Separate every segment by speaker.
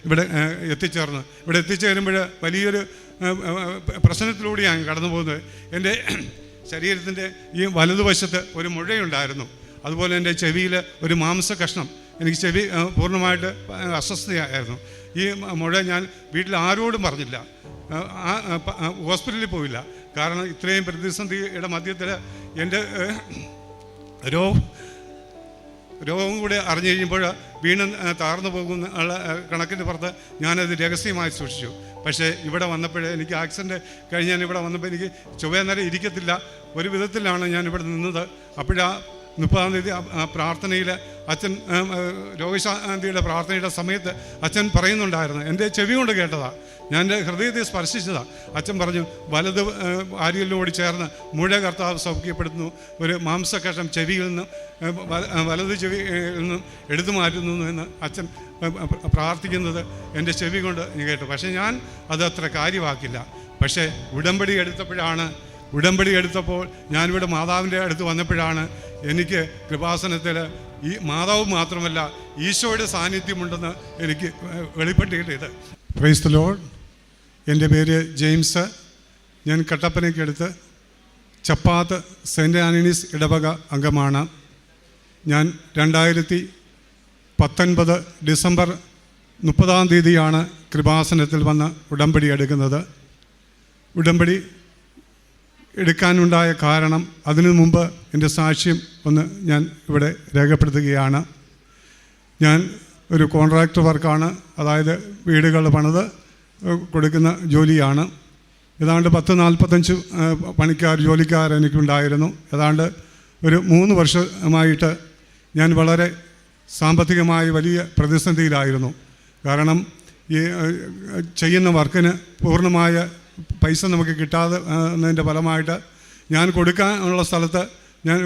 Speaker 1: ഇവിടെ എത്തിച്ചേർന്ന്. ഇവിടെ എത്തിച്ചേരുമ്പോൾ വലിയൊരു പ്രശ്നത്തിലൂടെയാണ് കടന്നു പോകുന്നത്. എൻ്റെ ശരീരത്തിൻ്റെ ഈ വലതുവശത്ത് ഒരു മുഴയുണ്ടായിരുന്നു. അതുപോലെ എൻ്റെ ചെവിയിൽ ഒരു മാംസ കഷ്ണം, എനിക്ക് ചെവി പൂർണ്ണമായിട്ട് അസ്വസ്ഥയായിരുന്നു. ഈ മുഴ ഞാൻ വീട്ടിൽ ആരോടും പറഞ്ഞില്ല, ഹോസ്പിറ്റലിൽ പോയില്ല. കാരണം ഇത്രയും പ്രതിസന്ധിയുടെ മധ്യത്തിൽ എൻ്റെ രോഗം കൂടെ അറിഞ്ഞു കഴിയുമ്പോൾ വീണ്ടും താർന്നു പോകുന്ന കണക്കിൻ്റെ പുറത്ത് ഞാനത് രഹസ്യമായി സൂക്ഷിച്ചു. പക്ഷേ ഇവിടെ വന്നപ്പോൾ എനിക്ക് ആക്സിഡൻറ്റ് കഴിഞ്ഞ് ഞാൻ ഇവിടെ വന്നപ്പോൾ എനിക്ക് ചൊവ്വ നേരം ഇരിക്കത്തില്ല, ഒരു വിധത്തിലാണ് ഞാൻ ഇവിടെ നിന്നത്. അപ്പോഴാ 30-ാം തീയതി പ്രാർത്ഥനയിൽ അച്ഛൻ രോഗശാന്തിയുടെ പ്രാർത്ഥനയുടെ സമയത്ത് അച്ഛൻ പറയുന്നുണ്ടായിരുന്നു, എൻ്റെ ചെവി കൊണ്ട് കേട്ടതാണ്, ഞാൻ എൻ്റെ ഹൃദയത്തെ സ്പർശിച്ചതാണ്. അച്ഛൻ പറഞ്ഞു, വലത് ആര്യലിനോട് ചേർന്ന് മുഴ കർത്താവ് സൗഖ്യപ്പെടുത്തുന്നു, ഒരു മാംസകഷ്ണം ചെവിയിൽ നിന്നും വലത് ചെവിയിൽ നിന്നും എടുത്തു മാറ്റുന്നു എന്ന് അച്ഛൻ പ്രാർത്ഥിക്കുന്നത് എൻ്റെ ചെവി കൊണ്ട് ഞാൻ കേട്ടു. പക്ഷേ ഞാൻ അത് അത്ര കാര്യമാക്കില്ല. പക്ഷേ ഉടമ്പടി എടുത്തപ്പോൾ ഞാനിവിടെ മാതാവിൻ്റെ അടുത്ത് വന്നപ്പോഴാണ് എനിക്ക് കൃപാസനത്തിൽ ഈ മാതാവ് മാത്രമല്ല ഈശോയുടെ സാന്നിധ്യമുണ്ടെന്ന് എനിക്ക് വെളിപ്പെട്ടിയത്. Praise the Lord. എൻ്റെ പേര് ജെയിംസ്. ഞാൻ കട്ടപ്പനയ്ക്കടുത്ത് ചപ്പാത്ത് സെൻറ്റ് ആൻ്റണീസ് ഇടവക അംഗമാണ്. ഞാൻ 2019 ഡിസംബർ 30-ാം തീയതിയാണ് കൃപാസനത്തിൽ വന്ന് ഉടമ്പടി എടുക്കുന്നത്. ഉടമ്പടി എടുക്കാനുണ്ടായ കാരണം, അതിനു മുമ്പ് എൻ്റെ സാക്ഷ്യം ഒന്ന് ഞാൻ ഇവിടെ രേഖപ്പെടുത്തുകയാണ്. ഞാൻ ഒരു കോൺട്രാക്ടർ വർക്കാണ്, അതായത് വീടുകൾ പണിത് കൊടുക്കുന്ന ജോലിയാണ്. ഏതാണ്ട് 10-45 ജോലിക്കാർ എനിക്കുണ്ടായിരുന്നു. ഏതാണ്ട് ഒരു 3 വർഷമായിട്ട് ഞാൻ വളരെ സാമ്പത്തികമായി വലിയ പ്രതിസന്ധിയിലായിരുന്നു. കാരണം ഈ ചെയ്യുന്ന വർക്കിന് പൂർണ്ണമായ പൈസ നമുക്ക് കിട്ടാതെ എന്നതിൻ്റെ ഫലമായിട്ട് ഞാൻ കൊടുക്കാനുള്ള സ്ഥലത്ത് ഞാൻ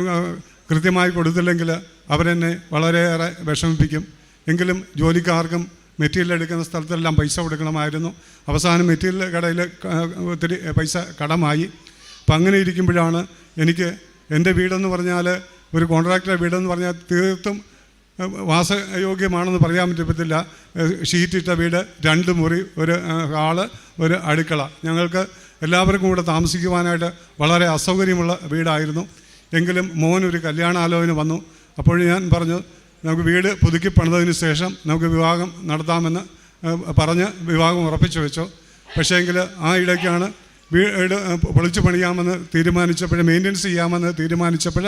Speaker 1: കൃത്യമായി കൊടുത്തില്ലെങ്കിൽ അവരെന്നെ വളരെയേറെ വിഷമിപ്പിക്കും. എങ്കിലും ജോലിക്കാർക്കും മെറ്റീരിയൽ എടുക്കുന്ന സ്ഥലത്തെല്ലാം പൈസ കൊടുക്കണമായിരുന്നു. അവസാനം മെറ്റീരിയൽ കടയിൽ ഒത്തിരി പൈസ കടമായി. അപ്പം അങ്ങനെ ഇരിക്കുമ്പോഴാണ് എനിക്ക് എൻ്റെ വീടെന്ന് പറഞ്ഞാൽ, ഒരു കോൺട്രാക്ടറുടെ വീടെന്ന് പറഞ്ഞാൽ തീർത്തും വാസയോഗ്യമാണെന്ന് പറയാൻ പറ്റത്തില്ല. ഷീറ്റിട്ട വീട്, 2 മുറി, ഒരു ഹാള്, ഒരു അടുക്കള. ഞങ്ങൾക്ക് എല്ലാവർക്കും കൂടെ താമസിക്കുവാനായിട്ട് വളരെ അസൗകര്യമുള്ള വീടായിരുന്നു. എങ്കിലും മോനൊരു കല്യാണാലോചന വന്നു. അപ്പോൾ ഞാൻ പറഞ്ഞു, നമുക്ക് വീട് പുതുക്കി പണിതതിന് ശേഷം നമുക്ക് വിവാഹം നടത്താമെന്ന് പറഞ്ഞ് വിവാഹം ഉറപ്പിച്ചു വെച്ചു. പക്ഷേ എങ്കിൽ ആ ഇടയ്ക്കാണ് വീട് പൊളിച്ചു പണിയാമെന്ന് തീരുമാനിച്ചപ്പോൾ, മെയിൻ്റനൻസ് ചെയ്യാമെന്ന് തീരുമാനിച്ചപ്പോൾ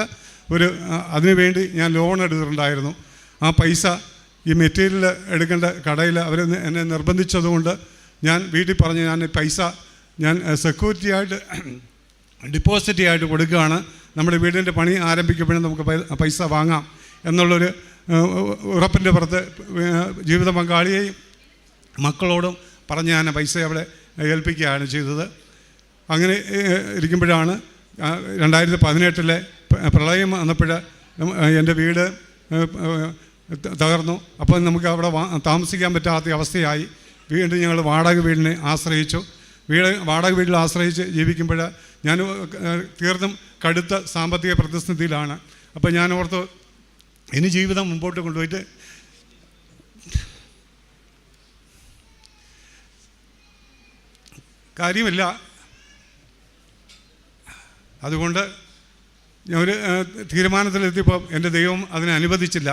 Speaker 1: അതിനുവേണ്ടി ഞാൻ ലോൺ എടുത്തിട്ടുണ്ടായിരുന്നു. ആ പൈസ ഈ മെറ്റീരിയൽ എടുക്കേണ്ട കടയിൽ അവർ എന്നെ നിർബന്ധിച്ചതുകൊണ്ട് ഞാൻ വീട്ടിൽ പറഞ്ഞ്, ഞാൻ സെക്യൂരിറ്റിയായിട്ട് ഡിപ്പോസിറ്റായിട്ട് കൊടുക്കുകയാണ്, നമ്മുടെ വീടിൻ്റെ പണി ആരംഭിക്കുമ്പോഴും നമുക്ക് പൈസ വാങ്ങാം എന്നുള്ളൊരു ഉറപ്പിൻ്റെ പുറത്ത് ജീവിത പങ്കാളിയെയും മക്കളോടും പറഞ്ഞ് ഞാൻ പൈസ അവിടെ ഏൽപ്പിക്കുകയാണ് ചെയ്തത്. അങ്ങനെ ഇരിക്കുമ്പോഴാണ് 2018 പ്രളയം വന്നപ്പോൾ എൻ്റെ വീട് തകർന്നു. അപ്പോൾ നമുക്ക് അവിടെ താമസിക്കാൻ പറ്റാത്ത അവസ്ഥയായി. വീണ്ടും ഞങ്ങൾ വാടക വീടിനെ ആശ്രയിച്ചു. വാടക വീട്ടിൽ ആശ്രയിച്ച് ജീവിക്കുമ്പോൾ ഞാൻ തീർത്തും കടുത്ത സാമ്പത്തിക പ്രതിസന്ധിയിലാണ്. അപ്പോൾ ഞാൻ ഓർത്തു, ഇനി ജീവിതം മുമ്പോട്ട് കൊണ്ടുപോയിട്ട് കാര്യമില്ല. അതുകൊണ്ട് ഞാൻ ഒരു തീരുമാനത്തിലെത്തിയപ്പോൾ എൻ്റെ ദൈവം അതിനെ അനുവദിച്ചില്ല.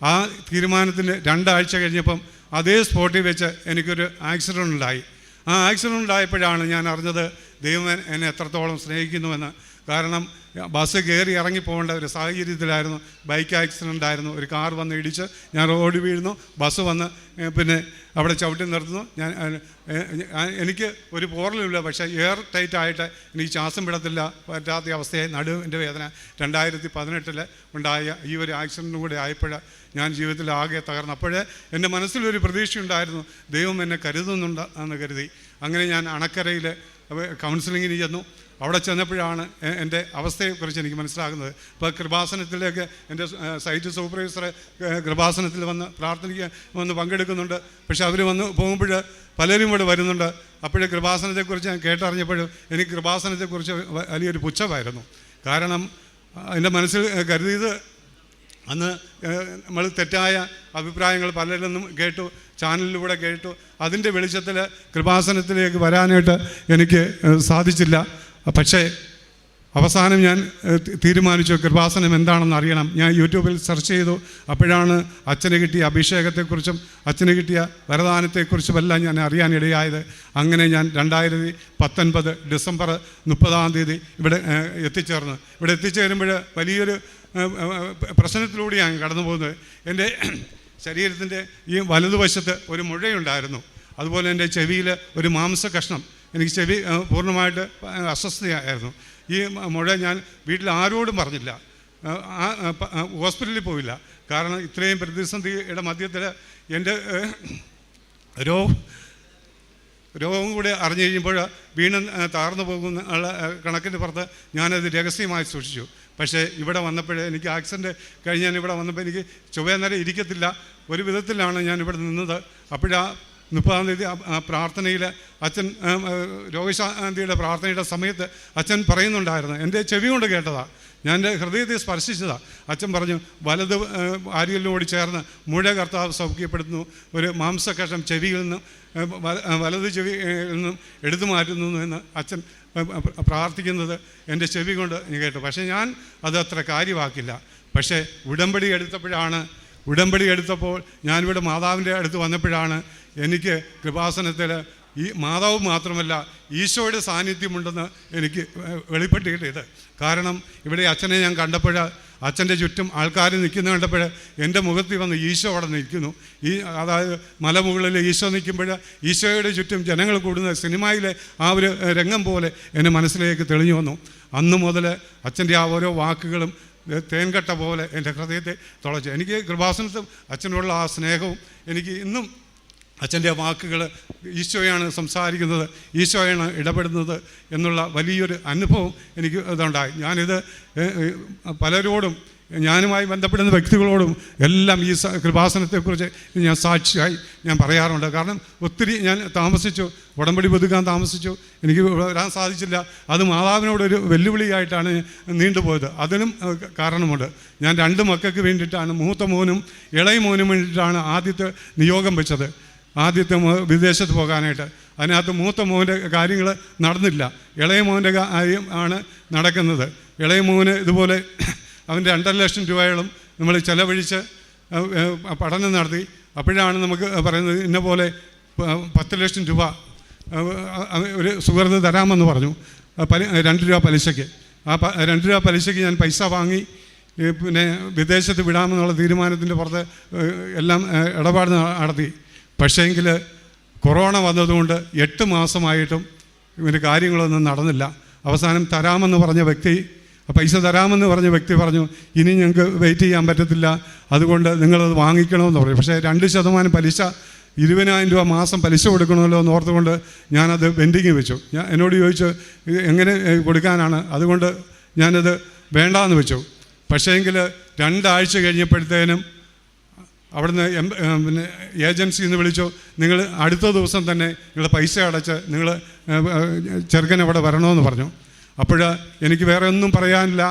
Speaker 1: ആ തീരുമാനത്തിന് 2 ആഴ്ച കഴിഞ്ഞപ്പം അതേ സ്പോട്ടിൽ വെച്ച് എനിക്കൊരു ആക്സിഡൻ്റ് ഉണ്ടായി. ആ ആക്സിഡൻ്റ് ഉണ്ടായപ്പോഴാണ് ഞാൻ അറിഞ്ഞത് ദൈവം എന്നെ എത്രത്തോളം സ്നേഹിക്കുന്നുവെന്ന്. കാരണം ബസ് കയറി ഇറങ്ങി പോകേണ്ട ഒരു സാഹചര്യത്തിലായിരുന്നു. ബൈക്ക് ആക്സിഡൻ്റ് ആയിരുന്നു. ഒരു കാർ വന്ന് ഇടിച്ച് ഞാൻ റോഡ് വീഴുന്നു, ബസ് വന്ന് പിന്നെ അവിടെ ചവിട്ടി നിർത്തുന്നു. എനിക്ക് ഒരു പോറലുമില്ല, പക്ഷേ എയർ ടൈറ്റായിട്ട് എനിക്ക് ശ്വാസം വിടത്തില്ല, പറ്റാത്ത അവസ്ഥയായി. നടുവിൻ്റെ വേദന 2018 ഉണ്ടായ ഈ ഒരു ആക്സിഡൻറ്റും കൂടെ ആയപ്പോൾ ഞാൻ ജീവിതത്തിൽ ആകെ തകർന്നു. അപ്പോൾ എൻ്റെ മനസ്സിലൊരു പ്രതീക്ഷയുണ്ടായിരുന്നു, ദൈവം എന്നെ കരുതുന്നുണ്ട് എന്ന് കരുതി. അങ്ങനെ ഞാൻ അണക്കരയിൽ കൗൺസിലിങ്ങിന് ചെന്നു. അവിടെ ചെന്നപ്പോഴാണ് എൻ്റെ അവസ്ഥയെക്കുറിച്ച് എനിക്ക് മനസ്സിലാകുന്നത്. ഇപ്പോൾ കൃപാസനത്തിലേക്ക് എൻ്റെ സൈറ്റ് സൂപ്പർവൈസർ കൃപാസനത്തിൽ വന്ന് പ്രാർത്ഥനയ്ക്ക് വന്ന് പങ്കെടുക്കുന്നുണ്ട്. പക്ഷെ അവർ വന്ന് പോകുമ്പോൾ പലരും ഇവിടെ വരുന്നുണ്ട്. അപ്പോഴേ കൃപാസനത്തെക്കുറിച്ച് ഞാൻ കേട്ടറിഞ്ഞപ്പോഴും എനിക്ക് കൃപാസനത്തെക്കുറിച്ച് വലിയൊരു പുച്ഛമായിരുന്നു. കാരണം എൻ്റെ മനസ്സിൽ കരുതിയത്, അന്ന് നമ്മൾ തെറ്റായ അഭിപ്രായങ്ങൾ പലരിൽ നിന്നും കേട്ടു. ചാനലിലൂടെ കേട്ടു. അതിൻ്റെ വെളിച്ചത്തിൽ കൃപാസനത്തിലേക്ക് വരാനായിട്ട് എനിക്ക് സാധിച്ചില്ല. പക്ഷേ അവസാനം ഞാൻ തീരുമാനിച്ചു കൃപാസനം എന്താണെന്ന് അറിയണം. ഞാൻ യൂട്യൂബിൽ സെർച്ച് ചെയ്തു. അപ്പോഴാണ് അച്ഛന് കിട്ടിയ അഭിഷേകത്തെക്കുറിച്ചും അച്ഛന് കിട്ടിയ വരദാനത്തെക്കുറിച്ചുമെല്ലാം ഞാൻ അറിയാനിടയായത്. അങ്ങനെ ഞാൻ 2019 ഡിസംബർ 30 ഇവിടെ എത്തിച്ചേർന്നു. ഇവിടെ എത്തിച്ചേരുമ്പോൾ വലിയൊരു പ്രശ്നത്തിലൂടെയാണ് കടന്നു പോകുന്നത്. എൻ്റെ ശരീരത്തിൻ്റെ ഈ വലതുവശത്ത് ഒരു മുഴയുണ്ടായിരുന്നു. അതുപോലെ എൻ്റെ ചെവിയിൽ ഒരു മാംസ കഷ്ണം, എനിക്ക് ചെവി പൂർണ്ണമായിട്ട് അസ്വസ്ഥയായിരുന്നു. ഈ മുഴ ഞാൻ വീട്ടിൽ ആരോടും പറഞ്ഞില്ല, ഹോസ്പിറ്റലിൽ പോയില്ല. കാരണം ഇത്രയും പ്രതിസന്ധിയുടെ മധ്യത്തിൽ എൻ്റെ രോഗം കൂടെ അറിഞ്ഞു കഴിയുമ്പോൾ വീണ്ടും താർന്നു പോകുന്ന കണക്കിന് പുറത്ത് ഞാനത് രഹസ്യമായി സൂക്ഷിച്ചു. പക്ഷേ ഇവിടെ വന്നപ്പോൾ എനിക്ക് ആക്സിഡൻറ്റ് കഴിഞ്ഞ് ഞാൻ ഇവിടെ വന്നപ്പോൾ എനിക്ക് ചൊവ്വ നേരം ഇരിക്കത്തില്ല. ഒരു വിധത്തിലാണ് ഞാൻ ഇവിടെ നിന്നത്. അപ്പോഴാ 30 പ്രാർത്ഥനയിൽ അച്ഛൻ രോഗശാന്തിയുടെ പ്രാർത്ഥനയുടെ സമയത്ത് അച്ഛൻ പറയുന്നുണ്ടായിരുന്നു. എൻ്റെ ചെവി കൊണ്ട് കേട്ടതാണ്, ഞാൻ എൻ്റെ ഹൃദയത്തെ സ്പർശിച്ചതാണ്. അച്ഛൻ പറഞ്ഞു, വലത് ആര്യലിനോട് ചേർന്ന് മുഴ കർത്താവ് സൗഖ്യപ്പെടുത്തുന്നു, ഒരു മാംസകഷ്ണം ചെവിയിൽ നിന്നും വലത് ചെവിയിൽ നിന്നും എടുത്തു മാറ്റുന്നു എന്ന് അച്ഛൻ പ്രാർത്ഥിക്കുന്നത് എൻ്റെ ചെവി കൊണ്ട് കേട്ടു. പക്ഷേ ഞാൻ അത് അത്ര കാര്യമാക്കില്ല. പക്ഷേ ഉടമ്പടി എടുത്തപ്പോൾ ഞാനിവിടെ മാതാവിൻ്റെ അടുത്ത് വന്നപ്പോഴാണ് എനിക്ക് കൃപാസനത്തിൽ ഈ മാതാവ് മാത്രമല്ല ഈശോയുടെ സാന്നിധ്യമുണ്ടെന്ന് എനിക്ക് വെളിപ്പെട്ടിയത്. കാരണം ഇവിടെ അച്ഛനെ ഞാൻ കണ്ടപ്പോൾ, അച്ഛൻ്റെ ചുറ്റും ആൾക്കാർ നിൽക്കുന്ന കണ്ടപ്പോൾ എൻ്റെ മുഖത്തിൽ വന്ന് ഈശോ അവിടെ നിൽക്കുന്നു. അതായത് മലമുകളിൽ ഈശോ നിൽക്കുമ്പോൾ ഈശോയുടെ ചുറ്റും ജനങ്ങൾ കൂടുന്ന സിനിമയിലെ ആ ഒരു രംഗം പോലെ എൻ്റെ മനസ്സിലേക്ക് തെളിഞ്ഞു വന്നു. അന്നു മുതൽ അച്ഛൻ്റെ ആ ഓരോ വാക്കുകളും തേൻകട്ട പോലെ എൻ്റെ ഹൃദയത്തെ തുളച്ചു. എനിക്ക് കൃപാസനത്തും അച്ഛനോടുള്ള ആ സ്നേഹവും എനിക്ക് ഇന്നും അച്ഛൻ്റെ വാക്കുകൾ ഈശോയാണ് സംസാരിക്കുന്നത്, ഈശോയാണ് ഇടപെടുന്നത് എന്നുള്ള വലിയൊരു അനുഭവം എനിക്ക് ഇതുണ്ടായി. ഞാനിത് പലരോടും, ഞാനുമായി ബന്ധപ്പെടുന്ന വ്യക്തികളോടും എല്ലാം ഈ കൃപാസനത്തെക്കുറിച്ച് ഞാൻ സാക്ഷിയായി ഞാൻ പറയാറുണ്ട്. കാരണം ഒത്തിരി ഞാൻ താമസിച്ചു, ഉടമ്പടി പുതുക്കാൻ താമസിച്ചു, എനിക്ക് വരാൻ സാധിച്ചില്ല. അത് മാതാവിനോടൊരു വെല്ലുവിളിയായിട്ടാണ് നീണ്ടുപോയത്. അതിനും കാരണമുണ്ട്. ഞാൻ 2 മക്കൾക്ക് വേണ്ടിയിട്ടാണ്, മൂത്ത മോനും ഇളയ മോനും വേണ്ടിയിട്ടാണ് ആദ്യത്തെ നിയോഗം വെച്ചത്, ആദ്യത്തെ വിദേശത്ത് പോകാനായിട്ട്. അതിനകത്ത് മൂത്ത മോൻ്റെ കാര്യങ്ങൾ നടന്നില്ല, ഇളയ മോൻ്റെ കാര്യം ആണ് നടക്കുന്നത്. ഇളയ മോന് ഇതുപോലെ അവൻ്റെ 2.5 ലക്ഷം രൂപയോളം നമ്മൾ ചെലവഴിച്ച് പഠനം നടത്തി. അപ്പോഴാണ് നമുക്ക് പറയുന്നത് ഇന്ന പോലെ 10 ലക്ഷം രൂപ ഒരു സുഹൃത്ത് തരാമെന്ന് പറഞ്ഞു, 2 രൂപ പലിശയ്ക്ക്. ആ 2 രൂപ പലിശയ്ക്ക് ഞാൻ പൈസ വാങ്ങി പിന്നെ വിദേശത്ത് വിടാമെന്നുള്ള തീരുമാനത്തിൻ്റെ പുറത്ത് എല്ലാം ഇടപാട് നടത്തി. പക്ഷേങ്കിൽ കൊറോണ വന്നതുകൊണ്ട് 8 മാസമായിട്ടും ഇവന് കാര്യങ്ങളൊന്നും നടന്നില്ല. അവസാനം തരാമെന്ന് പറഞ്ഞ വ്യക്തി, പൈസ തരാമെന്ന് പറഞ്ഞ വ്യക്തി പറഞ്ഞു, ഇനി ഞങ്ങൾക്ക് വെയിറ്റ് ചെയ്യാൻ പറ്റത്തില്ല, അതുകൊണ്ട് നിങ്ങളത് വാങ്ങിക്കണമെന്ന് പറഞ്ഞു. പക്ഷേ 2% പലിശ, 20,000 രൂപ മാസം പലിശ കൊടുക്കണമല്ലോ എന്ന് ഓർത്തുകൊണ്ട് ഞാനത് പെൻഡിങ് വെച്ചു. എന്നോട് ചോദിച്ചു എങ്ങനെ കൊടുക്കാനാണ്, അതുകൊണ്ട് ഞാനത് വേണ്ടാന്ന് വെച്ചു. പക്ഷേങ്കിൽ 2 ആഴ്ച കഴിഞ്ഞപ്പോഴത്തേനും അവിടുന്ന് പിന്നെ ഏജൻസിയിൽ നിന്ന് വിളിച്ചു, നിങ്ങൾ അടുത്ത ദിവസം തന്നെ നിങ്ങൾ പൈസ അടച്ച് നിങ്ങൾ ചെറുക്കൻ അവിടെ വരണമെന്ന് പറഞ്ഞു. അപ്പോൾ എനിക്ക് വേറെ ഒന്നും പറയാനില്ല.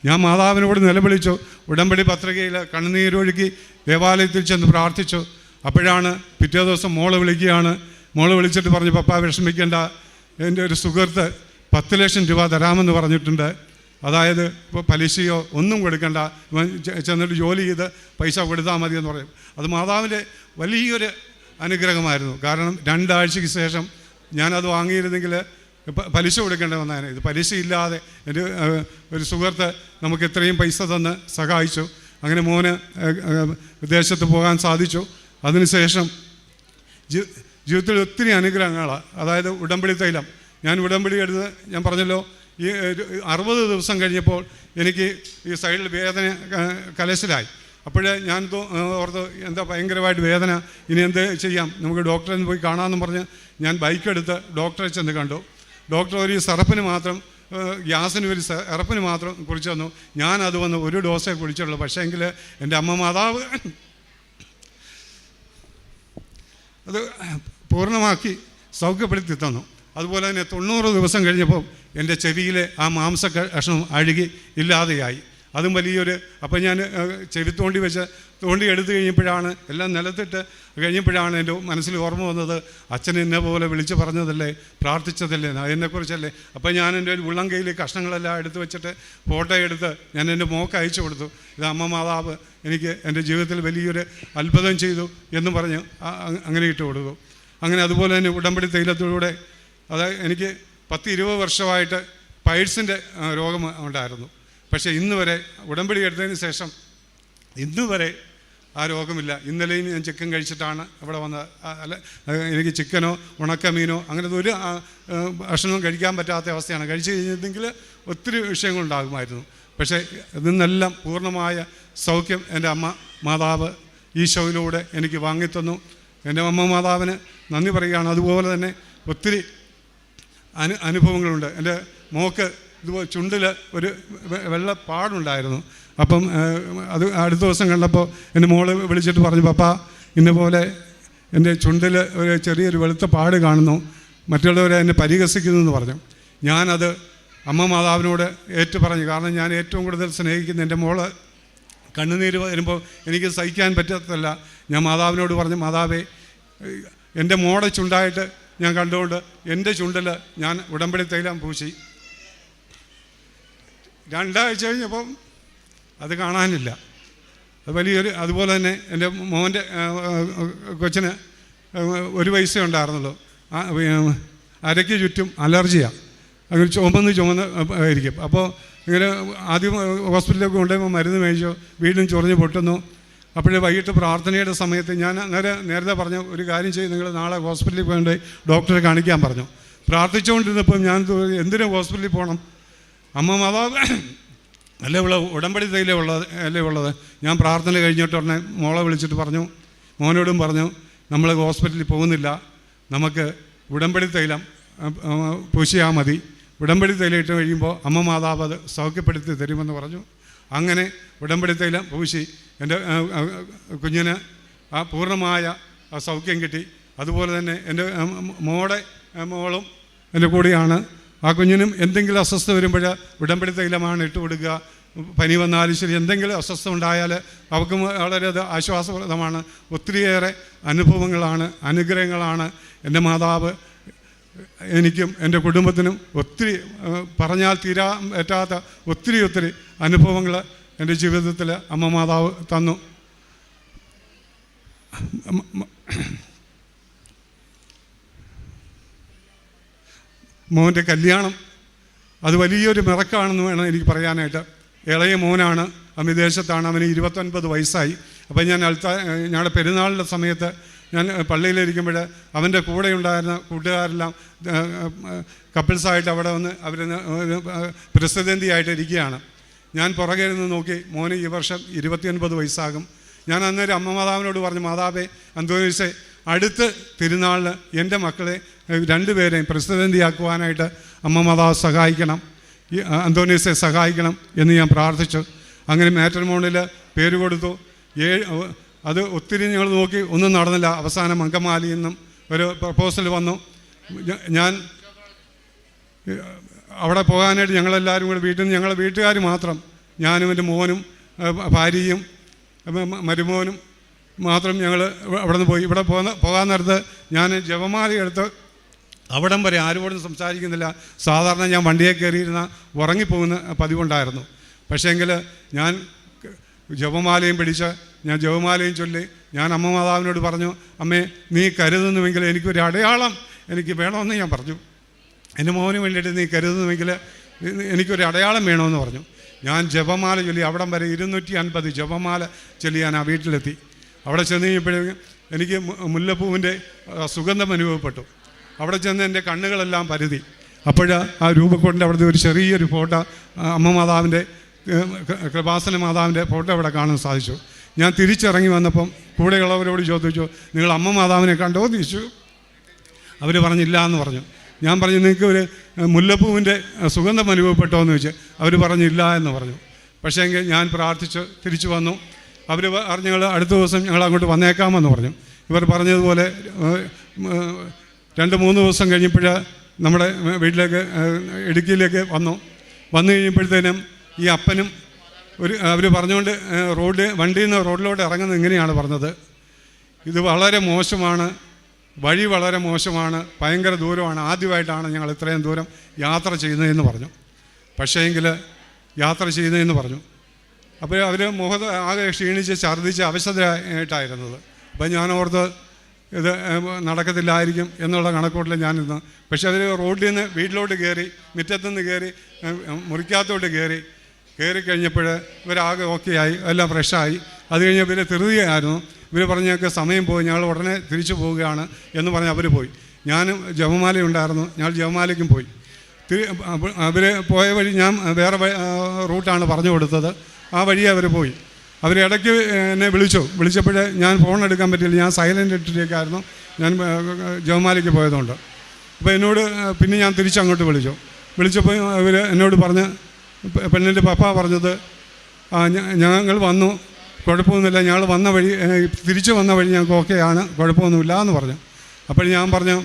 Speaker 1: ഞാൻ മാതാവിനോട് നിലവിളിച്ചു, ഉടമ്പടി പത്രികയിൽ കണ്ണുനീരൊഴുക്കി ദേവാലയത്തിൽ ചെന്ന് പ്രാർത്ഥിച്ചു. അപ്പോഴാണ് പിറ്റേ ദിവസം മോള് വിളിക്കുകയാണ്. മോള് വിളിച്ചിട്ട് പറഞ്ഞു, പപ്പ വിഷമിക്കേണ്ട, എൻ്റെ ഒരു സുഹൃത്ത് 10 ലക്ഷം രൂപ തരാമെന്ന് പറഞ്ഞിട്ടുണ്ട്, അതായത് ഇപ്പോൾ പലിശയോ ഒന്നും കൊടുക്കണ്ട, ചെന്നിട്ട് ജോലി ചെയ്ത് പൈസ കൊടുത്താൽ മതി എന്ന് പറയും. അത് മാതാവിൻ്റെ വലിയൊരു അനുഗ്രഹമായിരുന്നു. കാരണം 2 ആഴ്ചയ്ക്ക് ശേഷം ഞാനത് വാങ്ങിയിരുന്നെങ്കിൽ പലിശ കൊടുക്കേണ്ടി വന്നതിന്. ഇത് പലിശ ഇല്ലാതെ എൻ്റെ ഒരു സുഹൃത്ത് നമുക്ക് ഇത്രയും പൈസ തന്ന് സഹായിച്ചു. അങ്ങനെ മോന് വിദേശത്ത് പോകാൻ സാധിച്ചു. അതിനുശേഷം ജീവിതത്തിൽ ഒത്തിരി അനുഗ്രഹങ്ങളാണ്. അതായത് ഉടമ്പടി തൈലം, ഞാൻ ഉടമ്പടി എടുത്ത് ഞാൻ പറഞ്ഞല്ലോ, ഈ 60 ദിവസം കഴിഞ്ഞപ്പോൾ എനിക്ക് ഈ സൈഡിൽ വേദന കലശലായി. അപ്പോഴേ ഞാൻ ഓർത്ത് എന്താ ഭയങ്കരമായിട്ട് വേദന, ഇനി എന്ത് ചെയ്യാം, നമുക്ക് ഡോക്ടറെ പോയി കാണാമെന്ന് പറഞ്ഞ് ഞാൻ ബൈക്കെടുത്ത് ഡോക്ടറെ ചെന്ന് കണ്ടു. ഡോക്ടർ ഒരു സിറപ്പിന് മാത്രം, ഗ്യാസിന് ഒരു സിറപ്പിന് മാത്രം കുറിച്ച് തന്നു. ഞാനത് വന്ന് 1 ഡോസേ കുടിച്ചുള്ളൂ. പക്ഷേ എങ്കിൽ എൻ്റെ അമ്മ മാതാവ് അത് പൂർണ്ണമാക്കി സൗഖ്യപ്പെടുത്തി തന്നു. അതുപോലെ തന്നെ 90 ദിവസം കഴിഞ്ഞപ്പോൾ എൻ്റെ ചെവിയിലെ ആ മാംസ കഷ്ണം അഴുകി ഇല്ലാതെയായി. അതും വലിയൊരു. അപ്പം ഞാൻ ചെവിത്തോണ്ടി വെച്ച് തോണ്ടി എടുത്തു കഴിഞ്ഞപ്പോഴാണ് എല്ലാം നിലത്തിട്ട് കഴിഞ്ഞപ്പോഴാണ് എൻ്റെ മനസ്സിൽ ഓർമ്മ വന്നത്, അച്ഛൻ എന്നെ പോലെ വിളിച്ച് പറഞ്ഞതല്ലേ, പ്രാർത്ഥിച്ചതല്ലേ, അതിനെക്കുറിച്ചല്ലേ. അപ്പം ഞാൻ എൻ്റെ ഒരു ഉള്ളം കയ്യിൽ കഷ്ണങ്ങളെല്ലാം എടുത്ത് വെച്ചിട്ട് ഫോട്ടോ എടുത്ത് ഞാൻ എൻ്റെ മോൾക്ക് അയച്ചു കൊടുത്തു. ഇത് അമ്മ മാതാവ് എനിക്ക് എൻ്റെ ജീവിതത്തിൽ വലിയൊരു അത്ഭുതം ചെയ്തു എന്ന് പറഞ്ഞ് അങ്ങനെ ഇട്ട് കൊടുത്തു. അങ്ങനെ അതുപോലെ തന്നെ ഉടമ്പടി തൈലത്തിലൂടെ, അതായത് എനിക്ക് 10-20 വർഷമായിട്ട് പൈൽസിൻ്റെ രോഗം ഉണ്ടായിരുന്നു. പക്ഷേ ഇന്ന് വരെ ഉടമ്പടി എടുത്തതിന് ശേഷം ഇന്ന് വരെ ആ രോഗമില്ല. ഇന്നലെയും ഞാൻ ചിക്കൻ കഴിച്ചിട്ടാണ് ഇവിടെ വന്നത്. അല്ല, എനിക്ക് ചിക്കനോ ഉണക്കമീനോ അങ്ങനത്തെ ഒരു ഭക്ഷണവും കഴിക്കാൻ പറ്റാത്ത അവസ്ഥയാണ്. കഴിച്ചു കഴിഞ്ഞിരുന്നെങ്കിൽ ഒത്തിരി വിഷയങ്ങളുണ്ടാകുമായിരുന്നു. പക്ഷേ ഇതിന്നെല്ലാം പൂർണ്ണമായ സൗഖ്യം എൻ്റെ അമ്മ മാതാവ് ഈശോയിലൂടെ എനിക്ക് വാങ്ങിത്തന്നു. എൻ്റെ അമ്മ മാതാവിന് നന്ദി പറയുകയാണ്. അതുപോലെ തന്നെ ഒത്തിരി അനുഭവങ്ങളുണ്ട്. എൻ്റെ മോക്ക് ഇതുപോലെ ചുണ്ടിൽ ഒരു വെള്ളപ്പാടുണ്ടായിരുന്നു. അപ്പം അത് അടുത്ത ദിവസം കണ്ടപ്പോൾ എൻ്റെ മോള് വിളിച്ചിട്ട് പറഞ്ഞു, പപ്പാ ഇന്നപോലെ എൻ്റെ ചുണ്ടിൽ ഒരു ചെറിയൊരു വെളുത്ത പാട് കാണുന്നു, മറ്റുള്ളവരെ എന്നെ പരിഹസിക്കുന്നു എന്ന് പറഞ്ഞു. ഞാനത് അമ്മ മാതാവിനോട് ഏറ്റു പറഞ്ഞു. കാരണം ഞാൻ ഏറ്റവും കൂടുതൽ സ്നേഹിക്കുന്ന എൻ്റെ മോള് കണ്ണുനീര് വരുമ്പോൾ എനിക്ക് സഹിക്കാൻ പറ്റത്തില്ല. ഞാൻ മാതാവിനോട് പറഞ്ഞു, മാതാവേ എൻ്റെ മോടെ ചുണ്ടായിട്ട് ഞാൻ കണ്ടുകൊണ്ട് എൻ്റെ ചുണ്ടിൽ ഞാൻ ഉടമ്പടി തൈലം പൂശി. 2 ആഴ്ച കഴിഞ്ഞപ്പം അത് കാണാനില്ല. അത് വലിയൊരു. അതുപോലെ തന്നെ എൻ്റെ മോൻ്റെ കൊച്ചിന് 1 വയസ്സേ ഉണ്ടായിരുന്നുള്ളൂ. അരയ്ക്ക് ചുറ്റും അലർജിയാണ്. അങ്ങനെ ചുമന്ന് ആയിരിക്കും. അപ്പോൾ ഇങ്ങനെ ആദ്യം ഹോസ്പിറ്റലിലൊക്കെ കൊണ്ടുപോയി മരുന്ന് മേടിച്ചു, വീണ്ടും ചൊറിഞ്ഞ് പൊട്ടുന്നു. അപ്പോഴേ വൈകിട്ട് പ്രാർത്ഥനയുടെ സമയത്ത് ഞാൻ നേരത്തെ പറഞ്ഞു, ഒരു കാര്യം ചെയ്ത് നിങ്ങൾ നാളെ ഹോസ്പിറ്റലിൽ പോയിട്ട് ഡോക്ടറെ കാണിക്കാൻ പറഞ്ഞു. പ്രാർത്ഥിച്ചുകൊണ്ടിരുന്നപ്പം ഞാൻ എന്തിനും ഹോസ്പിറ്റലിൽ പോകണം, അമ്മ മാതാവ് അല്ലേ ഉടമ്പടി തൈലേ ഉള്ളത്. ഞാൻ പ്രാർത്ഥന കഴിഞ്ഞിട്ട് ഉടനെ മോളെ വിളിച്ചിട്ട് പറഞ്ഞു, മോനോടും പറഞ്ഞു, നമ്മൾ ഹോസ്പിറ്റലിൽ പോകുന്നില്ല, നമുക്ക് ഉടമ്പടി തൈലം പൂശിയാൽ മതി, ഉടമ്പടി തൈലം ഇട്ട് കഴിയുമ്പോൾ അമ്മ മാതാവ് അത് സൗഖ്യപ്പെടുത്തി തരുമെന്ന് പറഞ്ഞു. അങ്ങനെ ഉടമ്പടി തൈലം പൂശി എൻ്റെ കുഞ്ഞിന് ആ പൂർണ്ണമായ സൗഖ്യം കിട്ടി. അതുപോലെ തന്നെ എൻ്റെ മോളും എൻ്റെ കൂടെയാണ്. ആ കുഞ്ഞിനും എന്തെങ്കിലും അസ്വസ്ഥത വരുമ്പോൾ ഉടമ്പടി തൈലമാണ് ഇട്ട് കൊടുക്കുക. പനി വന്നാലും ശരി, എന്തെങ്കിലും അസ്വസ്ഥത ഉണ്ടായാൽ അവർക്ക് വളരെ അത് ആശ്വാസപ്രദമാണ്. ഒത്തിരിയേറെ അനുഗ്രഹങ്ങളാണ് എൻ്റെ മാതാവ് എനിക്കും എൻ്റെ കുടുംബത്തിനും ഒത്തിരി പറഞ്ഞാൽ തീരാൻ പറ്റാത്ത ഒത്തിരി അനുഭവങ്ങൾ എൻ്റെ ജീവിതത്തിൽ അമ്മ മാതാവ് തന്നു. മോൻ്റെ കല്യാണം അത് വലിയൊരു മിറക്കാണെന്ന് വേണം എനിക്ക് പറയാനായിട്ട്. ഇളയ മോനാണ്, വിദേശത്താണ്, അവന് 29 വയസ്സായി. അപ്പം ഞാൻ ഞങ്ങളുടെ പെരുന്നാളിൻ്റെ സമയത്ത് ഞാൻ പള്ളിയിലിരിക്കുമ്പോൾ അവൻ്റെ കൂടെ ഉണ്ടായിരുന്ന കൂട്ടുകാരെല്ലാം കപ്പിൾസായിട്ട് അവിടെ വന്ന് അവർ പ്രസിഡന്റിയായിട്ട് ഇരിക്കുകയാണ്. ഞാൻ പുറകെ നിന്ന് നോക്കി, മോന് ഈ വർഷം 29 വയസ്സാകും. ഞാൻ അന്നേരം അമ്മ മാതാവിനോട് പറഞ്ഞു, മാതാവേ അന്തോനീസേ, അടുത്ത തിരുനാളിന് എൻ്റെ മക്കളെ 2 പേരെയും പ്രസിഡന്റിയാക്കുവാനായിട്ട് അമ്മ മാതാവ് സഹായിക്കണം, അന്തോനീസെ സഹായിക്കണം എന്ന് ഞാൻ പ്രാർത്ഥിച്ചു. അങ്ങനെ മാട്രിമോണിയിൽ പേര് കൊടുത്തു. അത് ഒത്തിരി ഞങ്ങൾ നോക്കി, ഒന്നും നടന്നില്ല. അവസാനം അങ്കമാലിയിൽ നിന്നും ഒരു പ്രപ്പോസൽ വന്നു. ഞാൻ അവിടെ പോകാനായിട്ട് ഞങ്ങളെല്ലാവരും കൂടെ വീട്ടിൽ നിന്ന് ഞങ്ങളുടെ വീട്ടുകാർ മാത്രം, ഞാനും എൻ്റെ മോനും ഭാര്യയും മരുമോനും മാത്രം ഞങ്ങൾ അവിടെ നിന്ന് പോയി. ഇവിടെ പോകാൻ നേരത്ത് ഞാൻ ജപമാല എടുത്ത് അവിടം വരെ ആരോടും സംസാരിക്കുന്നില്ല. സാധാരണ ഞാൻ വണ്ടിയെ കയറിയിരുന്ന ഉറങ്ങിപ്പോകുന്ന പതിവുണ്ടായിരുന്നു. പക്ഷേങ്കിൽ ഞാൻ ജപമാലയും പിടിച്ച് ഞാൻ ജപമാലയും ചൊല്ലി ഞാൻ അമ്മ മാതാവിനോട് പറഞ്ഞു, അമ്മേ നീ കരുതുന്നുവെങ്കിൽ എനിക്കൊരു അടയാളം എനിക്ക് വേണമെന്ന് ഞാൻ പറഞ്ഞു. എൻ്റെ മോന് വേണ്ടിയിട്ട് നീ കരുതുന്നുവെങ്കിൽ എനിക്കൊരു അടയാളം വേണമെന്ന് പറഞ്ഞു. ഞാൻ ജപമാല ചൊല്ലി അവിടം വരെ 250 ജപമാല ചൊല്ലി ഞാൻ ആ വീട്ടിലെത്തി. അവിടെ ചെന്ന് കഴിഞ്ഞപ്പോഴേക്കും എനിക്ക് മുല്ലപ്പൂവിൻ്റെ സുഗന്ധം അനുഭവപ്പെട്ടു. അവിടെ ചെന്ന് എൻ്റെ കണ്ണുകളെല്ലാം പരുതി. അപ്പോൾ ആ രൂപക്കൊണ്ടിൻ്റെ അവിടുത്തെ ഒരു ചെറിയൊരു ഫോട്ടോ, അമ്മ മാതാവിൻ്റെ കൃപാസന മാതാവിൻ്റെ ഫോട്ടോ അവിടെ കാണാൻ സാധിച്ചു. ഞാൻ തിരിച്ചിറങ്ങി വന്നപ്പം കൂടെയുള്ളവരോട് ചോദിച്ചു, നിങ്ങൾ അമ്മ മാതാവിനെ കണ്ടോ എന്ന് ചോദിച്ചു. അവർ പറഞ്ഞില്ല എന്ന് പറഞ്ഞു. ഞാൻ പറഞ്ഞു, നിങ്ങൾക്ക് ഒരു മുല്ലപ്പൂവിൻ്റെ സുഗന്ധം അനുഭവപ്പെട്ടോ എന്ന് ചോദിച്ചു. അവർ പറഞ്ഞില്ല എന്ന് പറഞ്ഞു. പക്ഷേ എങ്കിൽ ഞാൻ പ്രാർത്ഥിച്ച് തിരിച്ചു വന്നു. അവർ പറഞ്ഞു, ഞങ്ങൾ അടുത്ത ദിവസം ഞങ്ങൾ അങ്ങോട്ട് വന്നേക്കാമെന്ന് പറഞ്ഞു. ഇവർ പറഞ്ഞതുപോലെ 2-3 ദിവസം കഴിഞ്ഞപ്പോൾ നമ്മുടെ വീട്ടിലേക്ക് ഇടുക്കിയിലേക്ക് വന്നു കഴിഞ്ഞപ്പോഴത്തേനും ഈ അപ്പനും അവർ പറഞ്ഞുകൊണ്ട് വണ്ടിയിൽ നിന്ന് റോഡിലോട്ട് ഇറങ്ങുന്നത് ഇങ്ങനെയാണ് പറഞ്ഞത്: ഇത് വളരെ മോശമാണ്, വഴി വളരെ മോശമാണ്, ഭയങ്കര ദൂരമാണ്, ആദ്യമായിട്ടാണ് ഞങ്ങൾ ഇത്രയും ദൂരം യാത്ര ചെയ്യുന്നതെന്ന് പറഞ്ഞു. പക്ഷേ എങ്കിൽ യാത്ര ചെയ്യുന്നതെന്ന് പറഞ്ഞു. അപ്പോൾ അവർ മുഖത്ത് ആകെ ക്ഷീണിച്ച് ഛർദ്ദിച്ച് അവശതയായിട്ടായിരുന്നത്. അപ്പം ഞാൻ ഓർത്ത് ഇത് നടക്കത്തില്ലായിരിക്കും എന്നുള്ള കണക്കൂട്ടിൽ ഞാനിരുന്നു. പക്ഷെ അവർ റോഡിൽ നിന്ന് വീട്ടിലോട്ട് കയറി, മുറ്റത്തുനിന്ന് കയറി മുറിക്കകത്തോട്ട് കയറി കഴിഞ്ഞപ്പോൾ ഇവരാകെ ഓക്കെ ആയി, എല്ലാം ഫ്രഷായി. അത് കഴിഞ്ഞ് ഇവർ ധൃതിയായിരുന്നു. ഇവർ പറഞ്ഞൊക്കെ സമയം പോയി, ഞങ്ങൾ ഉടനെ തിരിച്ചു പോവുകയാണ് എന്ന് പറഞ്ഞ് അവർ പോയി. ഞാനും ജപമാല ഉണ്ടായിരുന്നു, ഞങ്ങൾ ജപമാലയ്ക്കും പോയി. അവർ പോയ വഴി ഞാൻ വേറെ റൂട്ടാണ് പറഞ്ഞു കൊടുത്തത്, ആ വഴിയെ അവർ പോയി. അവരിടയ്ക്ക് എന്നെ വിളിച്ചപ്പോൾ ഞാൻ ഫോൺ എടുക്കാൻ പറ്റില്ല, ഞാൻ സൈലൻ്റ് ഇട്ടിട്ടേക്കായിരുന്നു, ഞാൻ ജപമാലയ്ക്ക് പോയതുകൊണ്ട്. അപ്പോൾ എന്നോട് പിന്നെ ഞാൻ തിരിച്ചങ്ങോട്ട് വിളിച്ചപ്പോൾ അവർ എന്നോട് പറഞ്ഞ്, പെണ്ണിൻ്റെ പപ്പ പറഞ്ഞത്, ഞങ്ങൾ വന്നു, കുഴപ്പമൊന്നുമില്ല, ഞങ്ങൾ വന്ന വഴി തിരിച്ചു വന്ന വഴി ഞങ്ങൾക്ക് ഓക്കെയാണ്, കുഴപ്പമൊന്നുമില്ല എന്ന് പറഞ്ഞു. അപ്പോൾ ഞാൻ പറഞ്ഞു,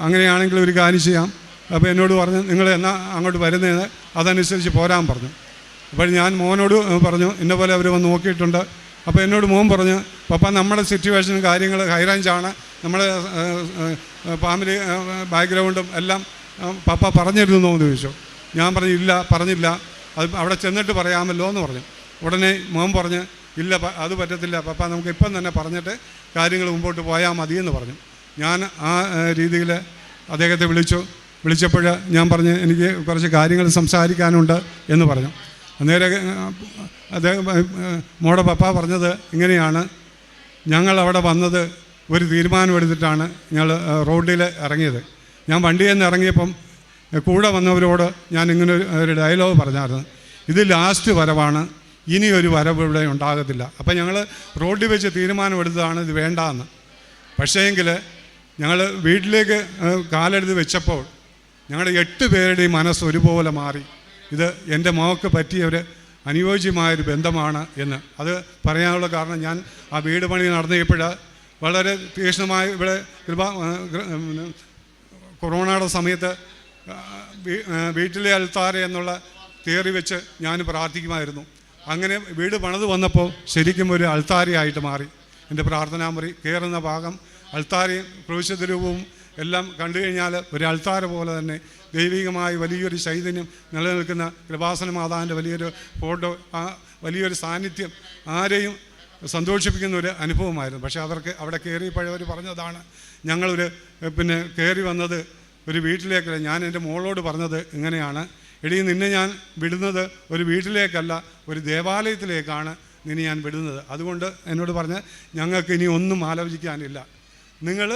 Speaker 1: അങ്ങനെയാണെങ്കിൽ ഒരു കാര്യം ചെയ്യാം. അപ്പോൾ എന്നോട് പറഞ്ഞു, നിങ്ങൾ എന്നാ അങ്ങോട്ട് വരുന്നതെന്ന് അതനുസരിച്ച് പോരാൻ പറഞ്ഞു. അപ്പോൾ ഞാൻ മോനോട് പറഞ്ഞു, ഇന്നപോലെ അവർ വന്ന് നോക്കിയിട്ടുണ്ട്. അപ്പോൾ എന്നോട് മോൻ പറഞ്ഞു, പപ്പ നമ്മുടെ സിറ്റുവേഷനും കാര്യങ്ങൾ ഹൈറേഞ്ചാണ്, നമ്മുടെ ഫാമിലി ബാക്ക്ഗ്രൗണ്ടും എല്ലാം പപ്പ പറഞ്ഞിരുന്നു എന്ന് ചോദിച്ചു. ഞാൻ പറഞ്ഞു, ഇല്ല പറഞ്ഞില്ല, അത് അവിടെ ചെന്നിട്ട് പറയാമല്ലോ എന്ന് പറഞ്ഞു. ഉടനെ മോൻ പറഞ്ഞ്, ഇല്ല അത് പറ്റത്തില്ല പപ്പ, നമുക്ക് ഇപ്പം തന്നെ പറഞ്ഞിട്ട് കാര്യങ്ങൾ മുമ്പോട്ട് പോയാൽ മതിയെന്ന് പറഞ്ഞു. ഞാൻ ആ രീതിയിൽ അദ്ദേഹത്തെ വിളിച്ചപ്പോൾ ഞാൻ പറഞ്ഞ്, എനിക്ക് കുറച്ച് കാര്യങ്ങൾ സംസാരിക്കാനുണ്ട് എന്ന് പറഞ്ഞു. അന്നേരം അദ്ദേഹം മോടെ പപ്പ പറഞ്ഞത് ഇങ്ങനെയാണ്: ഞങ്ങൾ അവിടെ വന്നത് ഒരു തീരുമാനമെടുത്തിട്ടാണ് ഞങ്ങൾ റോഡിൽ ഇറങ്ങിയത്. ഞാൻ വണ്ടിയിൽ നിന്ന് ഇറങ്ങിയപ്പം കൂടെ വന്നവരോട് ഞാൻ ഇങ്ങനെ ഒരു ഡയലോഗ് പറഞ്ഞായിരുന്നു: ഇത് ലാസ്റ്റ് വരവാണ്, ഇനിയൊരു വരവ് ഇവിടെ ഉണ്ടാകത്തില്ല. അപ്പം ഞങ്ങൾ റോഡിൽ വെച്ച് തീരുമാനമെടുത്തതാണ് ഇത് വേണ്ടാന്ന്. പക്ഷേ എങ്കിൽ ഞങ്ങൾ വീട്ടിലേക്ക് കാലെടുത്ത് വെച്ചപ്പോൾ ഞങ്ങളുടെ 8 പേരുടെയും മനസ്സ് ഒരുപോലെ മാറി. ഇത് എൻ്റെ മോൾക്ക് പറ്റിയ ഒരു അനുയോജ്യമായൊരു ബന്ധമാണ് എന്ന്. അത് പറയാനുള്ള കാരണം, ഞാൻ ആ വീട് പണി നടത്തിയപ്പോൾ വളരെ തീക്ഷ്ണമായി ഇവിടെ കൊറോണയുടെ സമയത്ത് വീട്ടിലെ അൾത്താര എന്നുള്ള തിയറി വെച്ച് ഞാൻ പ്രാർത്ഥിക്കുമായിരുന്നു. അങ്ങനെ വീട് പണിത് വന്നപ്പോൾ ശരിക്കും ഒരു അൾത്താരയായിട്ട് മാറി. എൻ്റെ പ്രാർത്ഥനാമുറി കയറുന്ന ഭാഗം അൾത്താരയും പ്രവേശിത രൂപവും എല്ലാം കണ്ടു കഴിഞ്ഞാൽ ഒരു അൾത്താര പോലെ തന്നെ ദൈവികമായ വലിയൊരു ചൈതന്യം നിലനിൽക്കുന്ന കൃപാസന മാതാവിൻ്റെ വലിയൊരു ഫോട്ടോ, ആ വലിയൊരു സാന്നിധ്യം ആരെയും സന്തോഷിപ്പിക്കുന്ന ഒരു അനുഭവമായിരുന്നു. പക്ഷേ അവർക്ക് അവിടെ കയറിയപ്പോഴവർ പറഞ്ഞതാണ്, ഞങ്ങളൊരു കയറി വന്നത് ഒരു വീട്ടിലേക്കല്ല. ഞാൻ എൻ്റെ മോളോട് പറഞ്ഞത് ഇങ്ങനെയാണ്: എടീ, നിന്നെ ഞാൻ വിടുന്നത് ഒരു വീട്ടിലേക്കല്ല, ഒരു ദേവാലയത്തിലേക്കാണ് നിന്നെ ഞാൻ വിടുന്നത്. അതുകൊണ്ട് എന്നോട് പറഞ്ഞ്, ഞങ്ങൾക്ക് ഇനി ഒന്നും ആലോചിക്കാനില്ല, നിങ്ങൾ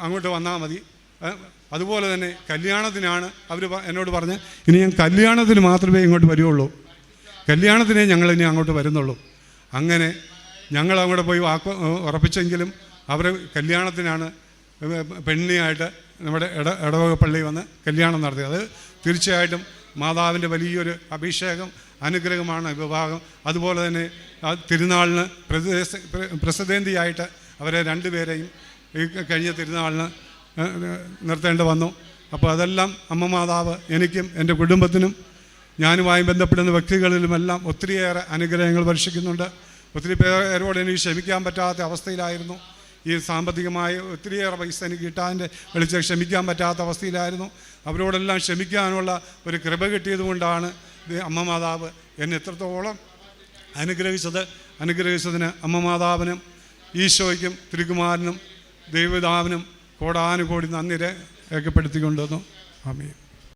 Speaker 1: അങ്ങോട്ട് വന്നാൽ മതി. അതുപോലെ തന്നെ കല്യാണത്തിനാണ് അവർ എന്നോട് പറഞ്ഞ്, ഇനി ഞാൻ കല്യാണത്തിന് മാത്രമേ ഇങ്ങോട്ട് വരുള്ളൂ, കല്യാണത്തിനേ ഞങ്ങൾ ഇനി അങ്ങോട്ട് വരുന്നുള്ളൂ. അങ്ങനെ ഞങ്ങൾ അങ്ങോട്ട് പോയി വാക്ക് ഉറപ്പിച്ചെങ്കിലും അവർ കല്യാണത്തിനാണ് പെണ്ണിയായിട്ട് നമ്മുടെ ഇടവക പള്ളിയിൽ വന്ന് കല്യാണം നടത്തിയത്. അത് തീർച്ചയായിട്ടും മാതാവിൻ്റെ വലിയൊരു അഭിഷേകം, അനുഗ്രഹമാണ് വിവാഹം. അതുപോലെ തന്നെ ആ തിരുനാളിന് പ്രസിദ്ധേന്തിയായിട്ട് അവരെ 2 പേരെയും ഈ കഴിഞ്ഞ തിരുനാളിന് നിർത്തേണ്ടി വന്നു. അപ്പോൾ അതെല്ലാം അമ്മ മാതാവ് എനിക്കും എൻ്റെ കുടുംബത്തിനും ഞാനുമായി ബന്ധപ്പെടുന്ന വ്യക്തികളിലുമെല്ലാം ഒത്തിരിയേറെ അനുഗ്രഹങ്ങൾ വർഷിക്കുന്നുണ്ട്. ഒത്തിരി പേരോട് എനിക്ക് ക്ഷമിക്കാൻ പറ്റാത്ത അവസ്ഥയിലായിരുന്നു. ഈ സാമ്പത്തികമായി ഒത്തിരിയേറെ പൈസ എനിക്ക് കിട്ടാൻ്റെ വിളിച്ച് ക്ഷമിക്കാൻ പറ്റാത്ത അവസ്ഥയിലായിരുന്നു. അവരോടെല്ലാം ക്ഷമിക്കാനുള്ള ഒരു കൃപ കിട്ടിയതുകൊണ്ടാണ് അമ്മ മാതാവ് എന്നെ എത്രത്തോളം അനുഗ്രഹിച്ചതിന് അമ്മ മാതാവിനും ഈശോയ്ക്കും തിരുകുമാരനും ദൈവപിതാവിനും കോടാനുകോടി നന്ദി രേഖപ്പെടുത്തിക്കൊണ്ടുവന്നു. ആമേൻ.